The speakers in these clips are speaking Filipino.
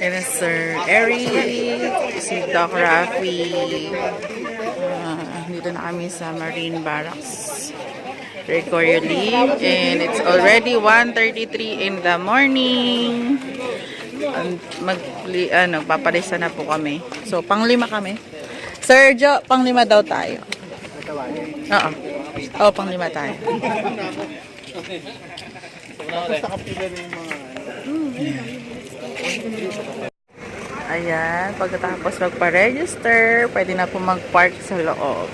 Yan na Sir Eric, si Doc Rafi. Dito na kami sa Marine Barracks. Record your leave. And it's already 1:33 in the morning. Papalisa na po kami. So, pang-5 kami. Sir Jo, pang-5 daw tayo. Oo. Oo, pang-5 tayo. Ayan, pagkatapos magpa-register, pwede na po mag-park sa loob.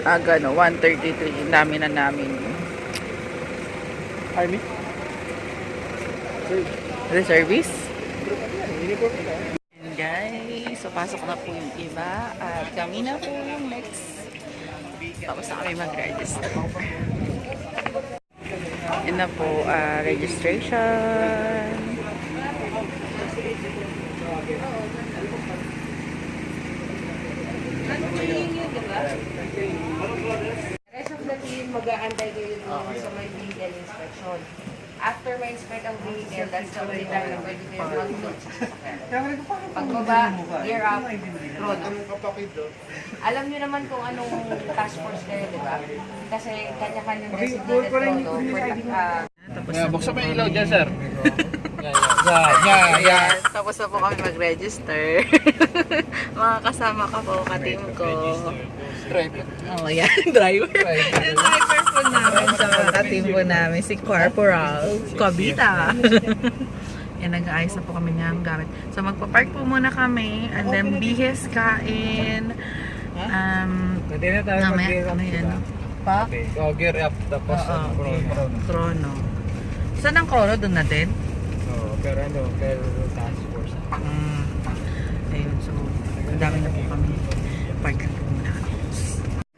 Aga, no, 1:33. Ang dami na namin. Army? Reservice? And guys, so pasok na po yung iba. At kami na po yung next. Tapos na kami mag-register. Yan na po, registration. Rest of the team, mag-aantay kayo doon sa may vehicle inspection. After may inspect ang vehicle, that's the only time na pwede kayo mag-load sa sasakyan. Pagbaba, gear up, chrono. Alam nyo naman kung anong task force kayo, di ba? Kasi kanya-kanyang designated chrono. Buksan mo yung ilaw dyan, sir. Ayan, tapos na po kami mag-register. Mga kasama ka po, ka-team ko. Driver. Oh, yan, driver. Yung driver po namin sa ka-team po namin, si Corporal Kabita. Yan, nag-aayos na po kami niyang gamit. So, magpa-park po muna kami, and then bihis, kain. Pwede na tayo mag-gear up. Ano yan? Pa? So, gear up, tapos Chrono. Saan ang chrono? Doon na din? pero task force. Ayun, so, ang dami na po kami. Park na po muna kami.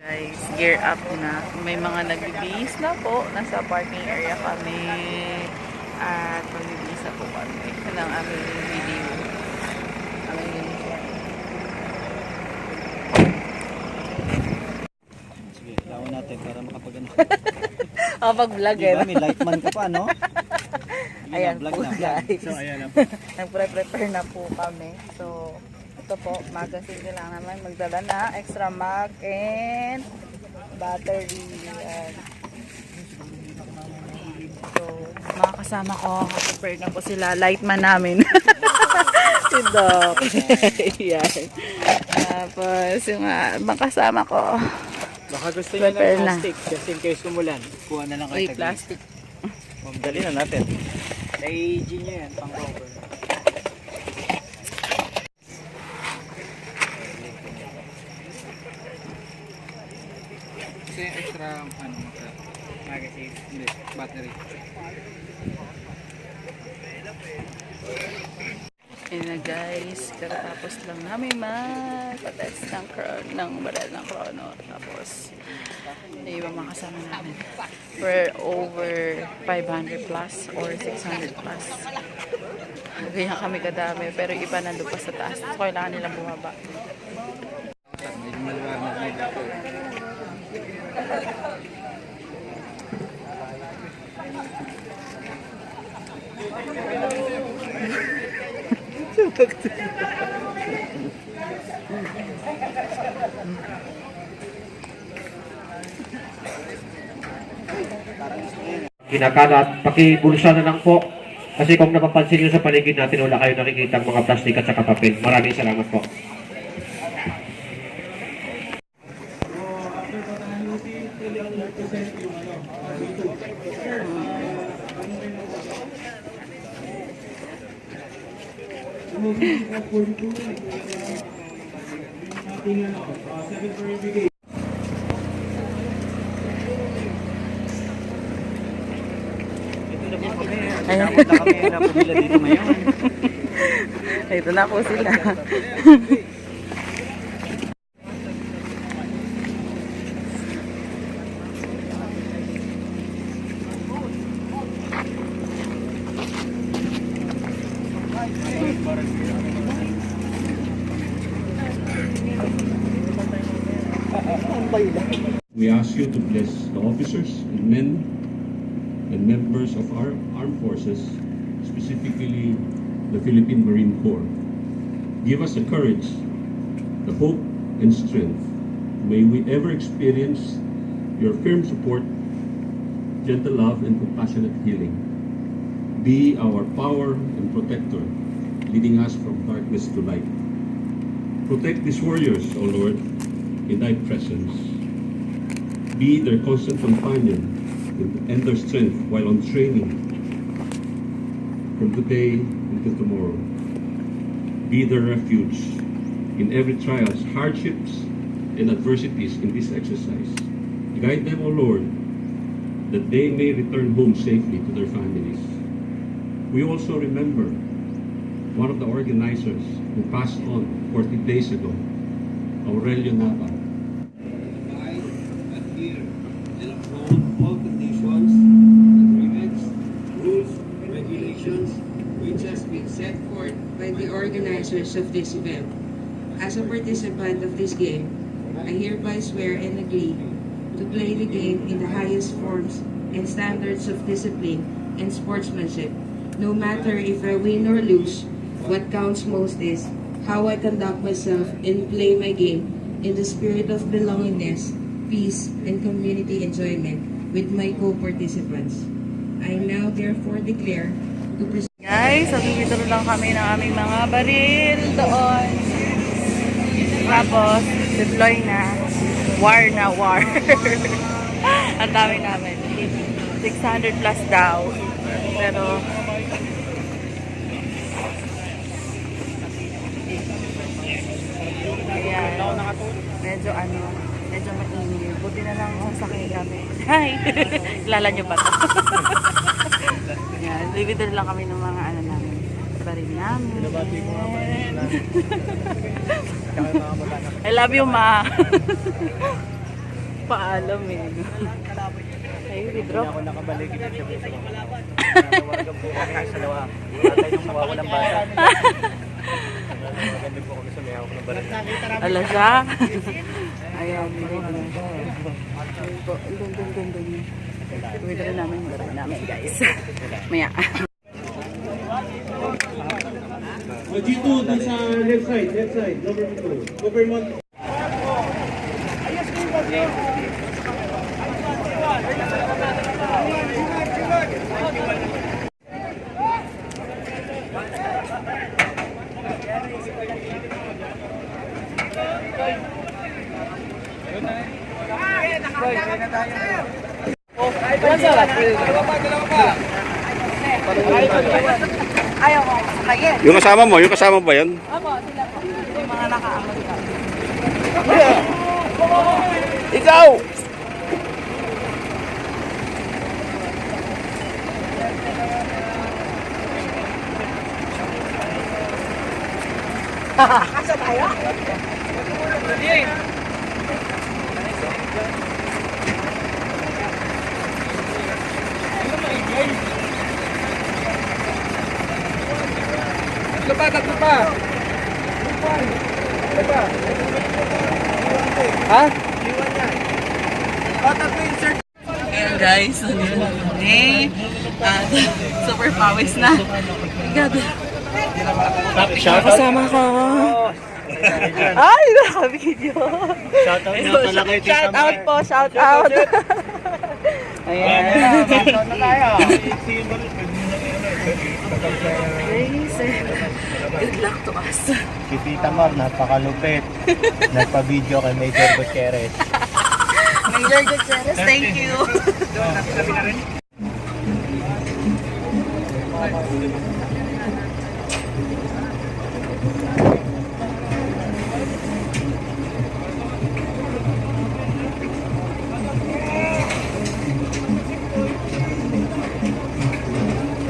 Guys, gear up na. May mga nagbibihis na po. Nasa parking area kami. At magbibihis na po kami. Ito ang aming video. Aming uniform. Sige, lawan natin para makapagano. Pag-vlog eh. Diba, may lightman ka pa, no? Ayan po guys. So, ayan na po. Nagpre-prepare na po kami. So, ito po, magazine ko lang naman magdala na extra mag and battery. Ayan. So, mga kasama ko, prepare na po sila. Lightman namin. Si Doc. Ayan. Tapos, yung mga kasama ko. Baka gusto nyo ng plastic, just in case umulan. Kuha na lang kayo. Uy, plastic. Dali na natin. Nai-G nyo yan, pang cover. Kasi extra, magazine, hindi, battery. Ayan na guys, katatapos lang namin magpa-test ng baril ng chrono. Tapos, yung ibang mga kasama namin. We're over 500 plus or 600 plus. Ganyan kami kadami, pero iba nandun pa sa taas. So, kailangan nilang bumaba. Medyo maliwanag na dito. Kinakalat, pakibulsa na lang po. Kasi kung napapansin nyo sa paligid natin, wala kayo nakikita mga plastik at saka papel. Maraming salamat po. Napunta kami na pumila dito ngayon. Ito na po sila. We ask you to bless the officers and men and members of our armed forces, specifically the Philippine Marine Corps. Give us the courage, the hope, and strength. May we ever experience your firm support, gentle love, and compassionate healing. Be our power and protector, leading us from darkness to light. Protect these warriors, O Lord, in thy presence. Be their constant companion and their strength while on training from today until tomorrow. Be their refuge in every trials, hardships, and adversities in this exercise. Guide them, O Lord, that they may return home safely to their families. We also remember one of the organizers who passed on 40 days ago, Aurelio Nava. I adhere and uphold all conditions, agreements, rules, regulations, which has been set forth by the organizers of this event. As a participant of this game, I hereby swear and agree to play the game in the highest forms and standards of discipline and sportsmanship. No matter if I win or lose, what counts most is how I conduct myself and play my game in the spirit of belongingness, peace, and community enjoyment with my co-participants. I now therefore declare to present. Guys, nag-withdraw lang kami ng aming mga baril doon. Tapos, deploy na. War na war. Ang dami namin. 600 plus daw. Pero, ayan. Medyo mainit. Buti na lang kung sakay kami. Hi! Kilala nyo ba ito? Ayan, bibidor lang kami ng mga ano namin. Baril namin. I love you, ma. Paalam eh. Ay, withdraw. Ako nakabalik ito siya sa nawagan po kami sa lawa. Tatay nung mawawalang bata. Maganda po kami sa may hawak ng baril. Ala siya. Ayan, dun. Withdraw namin yung baril namin, guys. Maya. G2 dun sa left side, government. Ayaw ko sakayin. Yung kasama ba yan? Opo, sila po. Yung mga nakaamon ka. Ikaw! Asa tayo? Tatlo pa. Ha? Ayan guys, nandito na kami. At super pawis na. God. Kasama ko. Ay, nakabigyo. Shout out po, shout out. Ayan. Shoutout na tayo. Guys, good luck to us. Si Tita Mar, napakalupit. Nagpa-video kay Major Gutierrez. Major Gutierrez, thank you.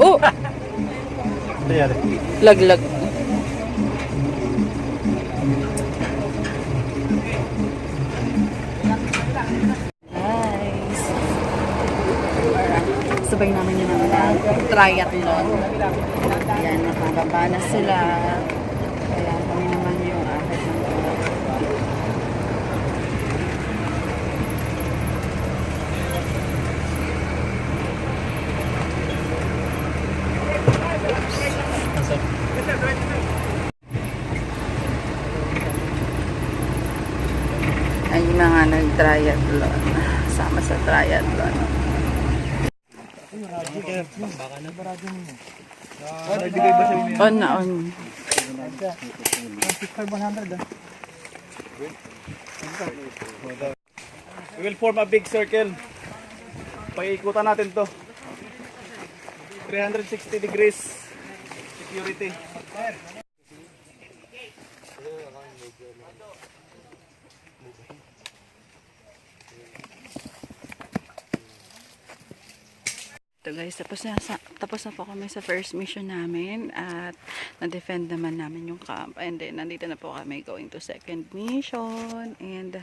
Oh! Ito yan. Laglag. Guys. Sabay namin yung mga triathlon. Ayan, nakababa na sila. Kaya kami naman yung ahit ng Ay, mga nag-triathlon. Sama sa triathlon. On na on. We will form a big circle. Pag-iikutan natin to. 360 degrees security. Ito guys, tapos na po kami sa first mission namin at na-defend naman namin yung camp, and then nandito na po kami going to second mission, and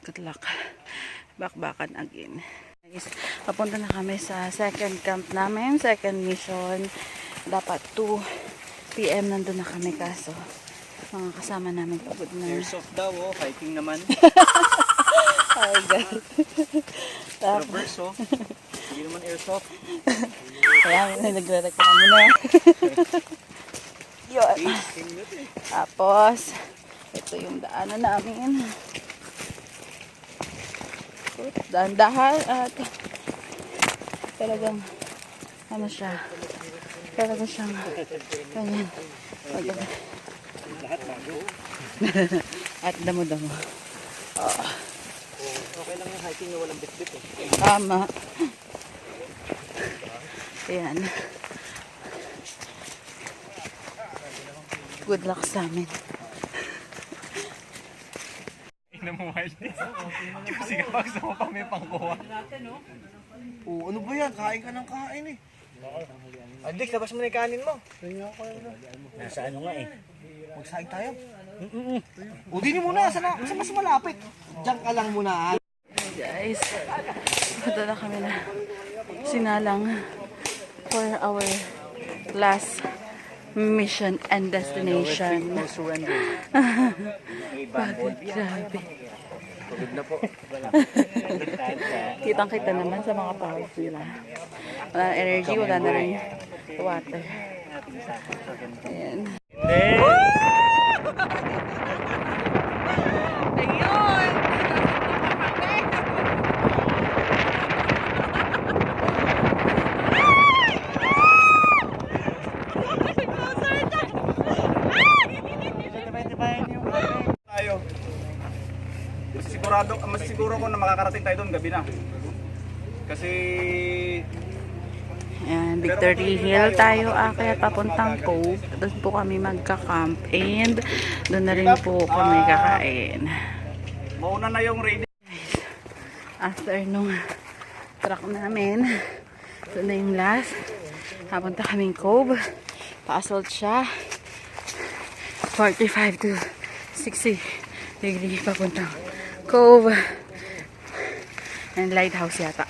good luck, bakbakan again guys. Papunta na kami sa second camp namin, second mission. Dapat 2 PM nandun na kami, kaso mga kasama namin pagod na. Airsoft daw, oh. Hiking naman. Ay guys. Reverse, oh. Hindi naman airsoft. Kaya nagre-reklamo na. Yun. Tapos, ito yung daanan namin. Dahan-dahan at talagang ano siya. Talagang siyang ganyan. At damo-damo. Oh. Okay lang yung hiking na walang bit-bit, eh. Tama. Ayan. Good luck sa amin. Tingnan mo, wild. Kasi kapag sa mo pa may pangkuha. Oo, ano ba yan? Kain ka ng kain eh. Andik, labas mo na yung kanin mo. Nasa ano nga eh. Magsaing tayo. O, dini muna. Sa mas malapit. Diyan ka lang muna. Guys, punta na kami na sinalang for our last mission and destination. Pagod, grabe. Pagod na po. Kitang-kita naman sa mga pawis nila. Wala na energy, wala na rin water. Ayan. Ayun! Tayo. Mas siguro ko na makakarating tayo doon gabi na. Kasi Ayan, Victory Hill tayo kaya papuntang Cove. Doon po kami magka-camp and doon na rin po kami kakain. mauna na yung ready. After nung truck namin, doon na yung last. Papunta kaming Cove. Pa-assault siya. 45 to 60 degree papuntang Cove. And lighthouse yata.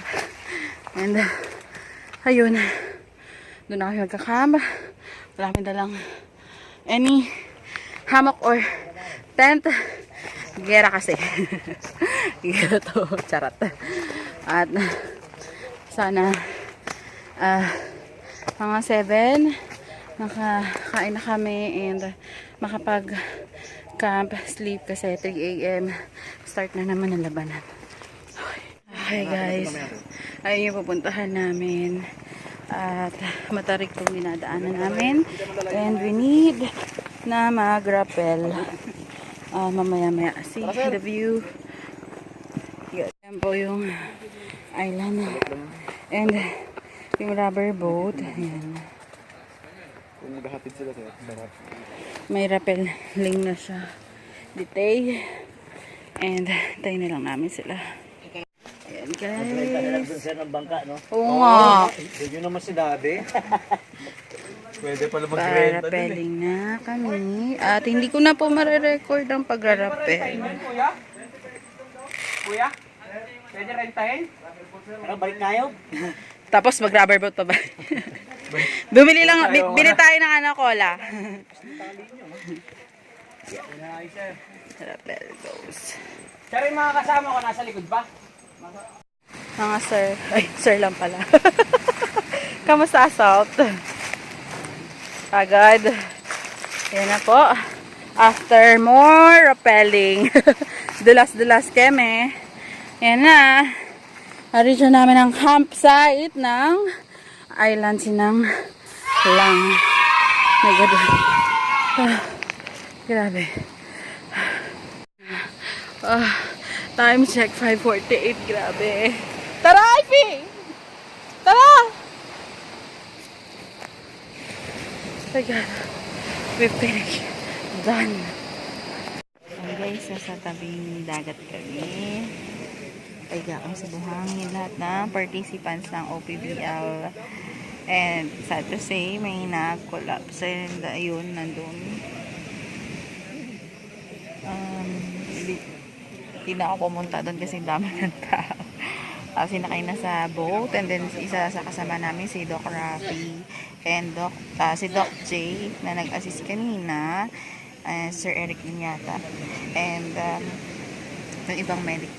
And ayun, doon na kami magka-camp. Wala kami dalang any hammock or tent. Gera kasi. Gera to. Charot. At sana mga 7 nakakain na kami and makapag camp sleep kasi 3 AM start na naman ang labanan. Okay guys, ayun yung pupuntahan namin at matarik itong dinadaanan namin and we need na mag-rappel mamaya-maya. See the view. Yan po yung island and yung rubber boat. Ayan. May rappelling na siya ditay and tayo na lang namin sila. Ayan guys. ng bangka, no? Oo nga. Yun naman si Daddy. Pwede pala Para-rappelling na kami. At hindi ko na po mare-record ang pagra-rappel. Kuya? Pwede rentahin? Ano, balik tayo? Tapos mag-rubber boat pa ba? Bumili lang, bili tayo ng cola. Rappel goes. Sir, yung mga kasama ko nasa likod ba? Mga sir. Ay, sir lang pala. Kamusta assault? Agad. Yan na po. After more rappelling. Dulas-dulas keme. Yan na. Arito namin ang campsite ng Island Sinang Lang. My God. Grabe. Time check 5:48. Grabe. Tara, Ivy! Tara! My God. We've finished. Done. Okay guys, sa tabing dagat kami. Paiga kami sa buhangin lahat ng participants ng OPBL. And sad to say, may nag-collapse. And ayun, nandun. Hindi na ako pumunta doon kasi dami ng tao. Sinakay na sa boat. And then isa sa kasama namin si Doc Rafi and si Doc J na nag-assist kanina. Sir Eric din yata. And yung ibang medic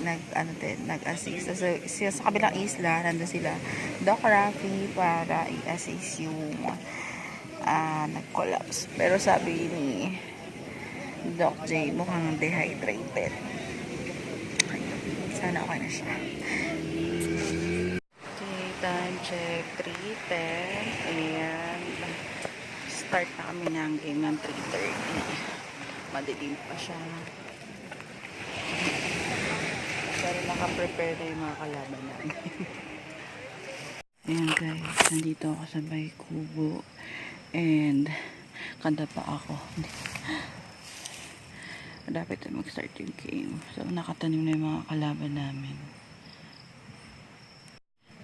nag-assist. So, sa kabilang isla, nandun sila Doc Rafi para i-assist yung nag-collapse. Pero sabi ni Doc J, mukhang dehydrated. Sana okay na siya. Okay, time check 3:10. And start na kami ng game ng 3:30. Madilim pa siya. Pero naka-prepare na yung mga kalaban namin. Ayan guys, nandito ako sa may kubo. And kanta pa ako. Dapat na mag-start yung game. So, nakatanim na yung mga kalaban namin.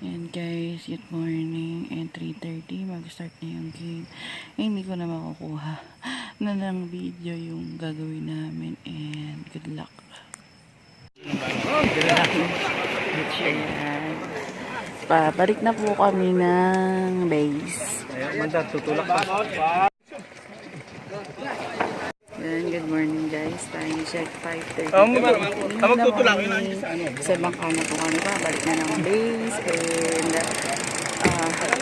Ayan guys, good morning. And 3:30, mag-start na yung game. Hindi ko na makukuha na ng video yung gagawin namin. And good luck. Ayan. Pabalik na po kami ng base. Ayan, tutulak pa. Ayan, good morning guys. Time check 5:30. Magtutulak yun. Sa bangka na po kami pa. Balik na ng base. And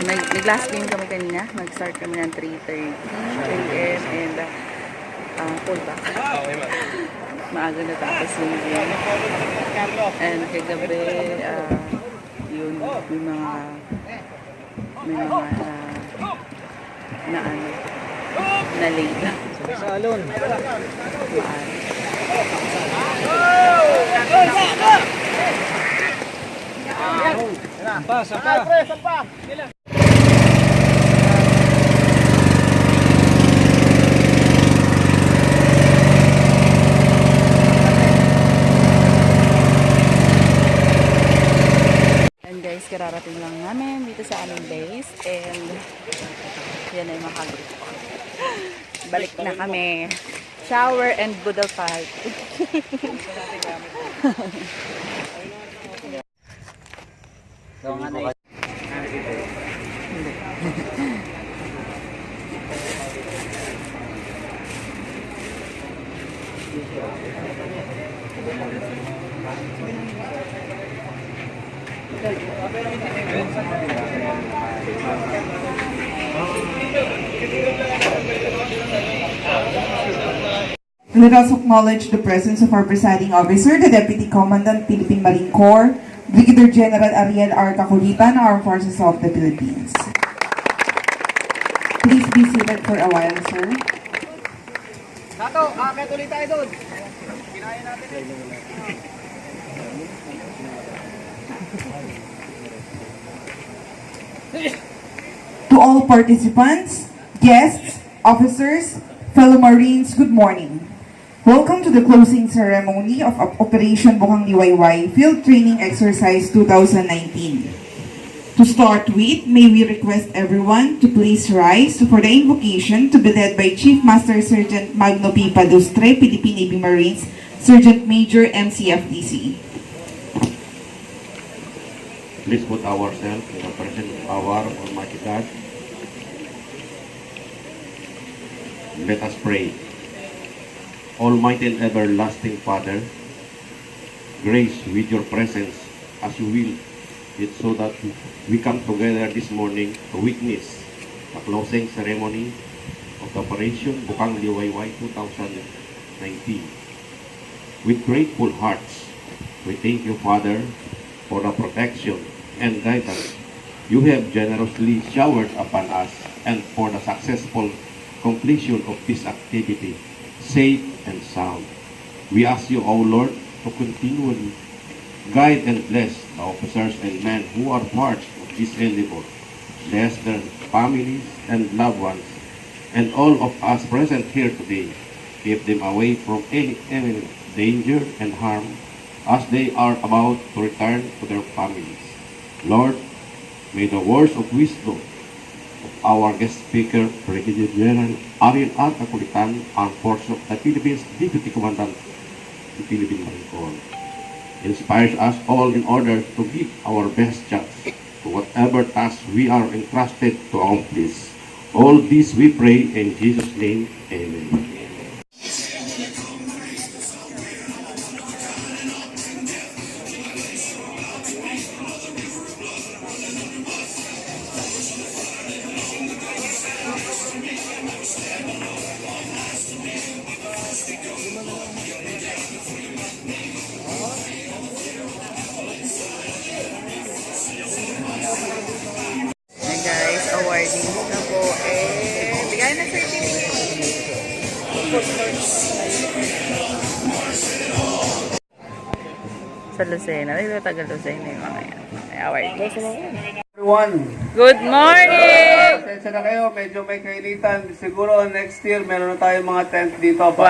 nag-last game kami kanina. Nag-start kami ng 3:30 AM. And pull back. Maaga na tapos yung game. And kagabi, yun, may mga na late. Salon. Sampa. And guys, kararating lang namin dito sa aming base. And yan ay makagod. Balik na kami. Shower and budal fight. Let us acknowledge the presence of our presiding officer, the Deputy Commandant, Philippine Marine Corps, Brigadier General Ariel R. Kakulitan, Armed Forces of the Philippines. Please be seated for a while, sir. Nato, akit ulit tayo doon. Kinaya natin To all participants, guests, officers, fellow Marines, good morning. Welcome to the closing ceremony of Operation Bukang Liwayway Field Training Exercise 2019. To start with, may we request everyone to please rise for the invocation to be led by Chief Master Sergeant Magno P. Padustre, Philippine Navy Marines, Sergeant Major MCFDC. Please put ourselves in the presence of our Almighty God. Let us pray. Almighty and everlasting Father, grace with your presence as you will it so that we come together this morning to witness the closing ceremony of of the Operation Bukang Liwayway 2019. With grateful hearts, we thank you, Father, for the protection and guidance you have generously showered upon us and for the successful completion of this activity, safe and sound. We ask you, O Lord, to continually guide and bless the officers and men who are part of this endeavor. Bless their families and loved ones, and all of us present here today. Keep them away from any imminent danger and harm as they are about to return to their families. Lord, may the words of wisdom of our guest speaker, Brigadier General Ariel R. Kakulitan, Armed Forces of the Philippines Deputy Commandant of the Philippine Marine Corps, inspires us all in order to give our best chance to whatever task we are entrusted to accomplish. All this we pray in Jesus' name. Amen. Hey guys, awarding na po. Bigay na certificate. Sa Lucena. Dito taga Lucena yung mga yan. May awardees. Everyone, Good morning! pasensya na kayo, medyo may kainitan. Siguro next year meron na tayong mga tent dito. Wow!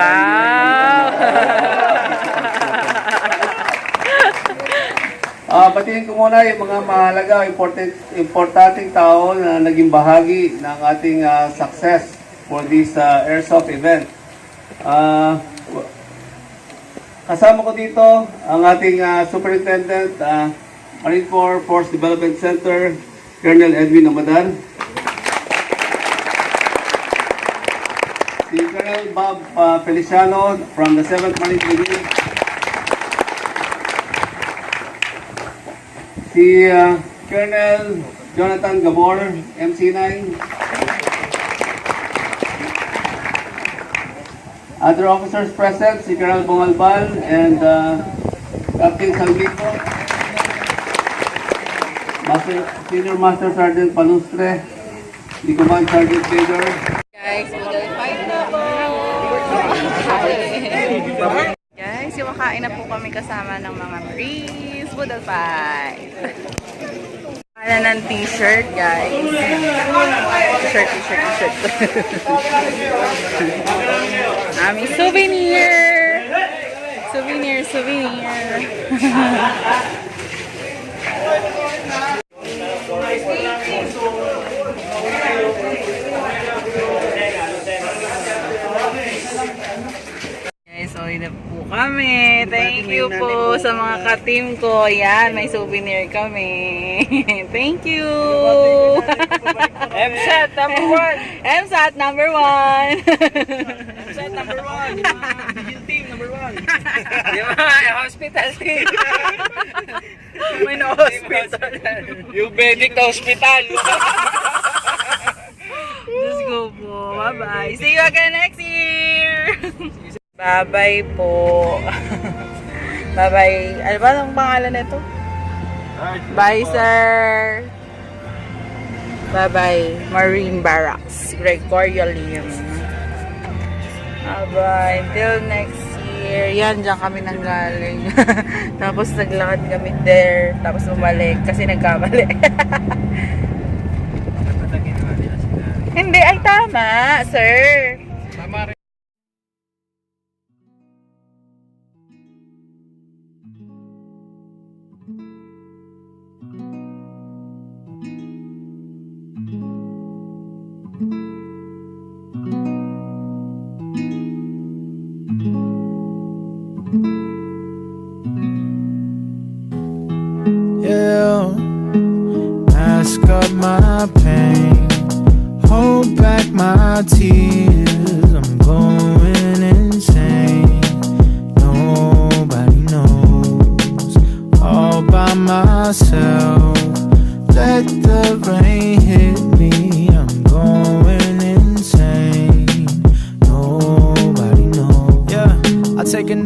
Batiin ko muna yung mga mahalaga, importanteng tao na naging bahagi ng ating success for this Airsoft event. Kasama ko dito ang ating Superintendent, Marine Corps Force Development Center, Colonel Edwin Amadan. Si Colonel Bob Feliciano from the 7th Marine Brigade. Si Colonel Jonathan Gabor, MC9. Other officers present, si Colonel Bongalbal and Captain Salvico. Senior Master Sergeant Palustre, the Command Sergeant Major. Guys, fight na po! Guys, kumakain na po kami kasama ng mga Marines. Budal fight! Kala ng t-shirt, guys. T-shirt. Aming souvenir! Souvenir. Guys, okay na po kami. Thank you po sa mga ka-team ko. Yan, may souvenir kami. Thank you! MSAT number 1! MSAT number 1! MSAT number 1! Yung team number 1! Hospital team! May na-hospital. Yung medic na hospital! Let's go po. Bye-bye. See you again next year! Bye-bye po. Bye-bye. Ano ba ang pangalan nito? Bye, sir. Bye-bye. Marine Barracks. Gregorialium. Bye-bye. Until next year. Yan, dyan kami nanggaling. Tapos naglakad kami there. Tapos bumalik kasi nagkamali. Hindi, ay tama, sir. Tama rin. Yeah, mask up my pain, hold back my tears. I'm going insane. Nobody knows. All by myself. Let the rain hit me. I'm going insane.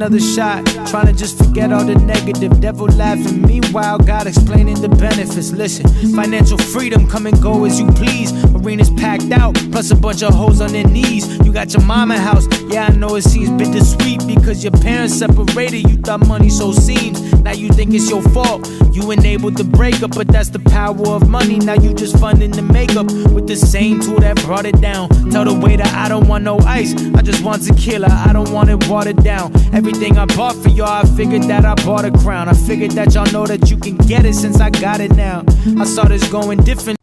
another shot. Trying to just forget all the negative. Devil laughing, meanwhile, God explaining the benefits. Listen, financial freedom, come and go as you please. Arenas packed out, plus a bunch of hoes on their knees. You got your mama house, yeah, I know it seems bittersweet because your parents separated. You thought money so seems, now you think it's your fault. You enabled the breakup, but that's the power of money. Now you just funding the makeup with the same tool that brought it down. Tell the waiter I don't want no ice, I just want tequila, I don't want it watered down. Everything I bought for y'all, I figured that I bought a crown. I figured that y'all know that you can get it since I got it now. I saw this going different.